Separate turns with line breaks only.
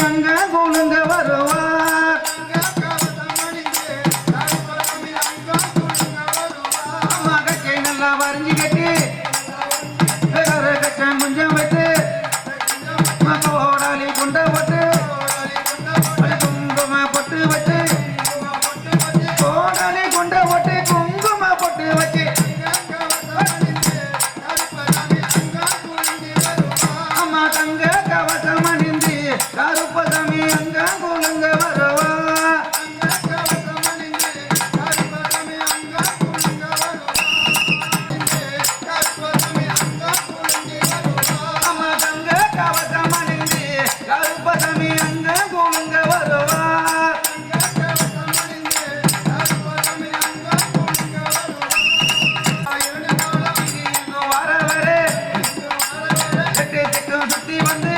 அங்க கூலுங்க வருவார் கச்சை நல்லா வரைஞ்சி கட்டி கச்சை கொஞ்சம் வைத்து ஓடாலி குண்டை போட்டு குங்கும பொட்டு வச்சு ஓடாலி குண்டை போட்டு குங்கும பொட்டு வச்சு அம்மா தங்க கவசம் அணிந்து கருப்பசாமி அங்க கூலுங்க வருவா அம்மா தங்க கவசம் அணிந்து கருப்பசாமி அங்க கூலுங்க வருவா வர வர சுத்தி வந்து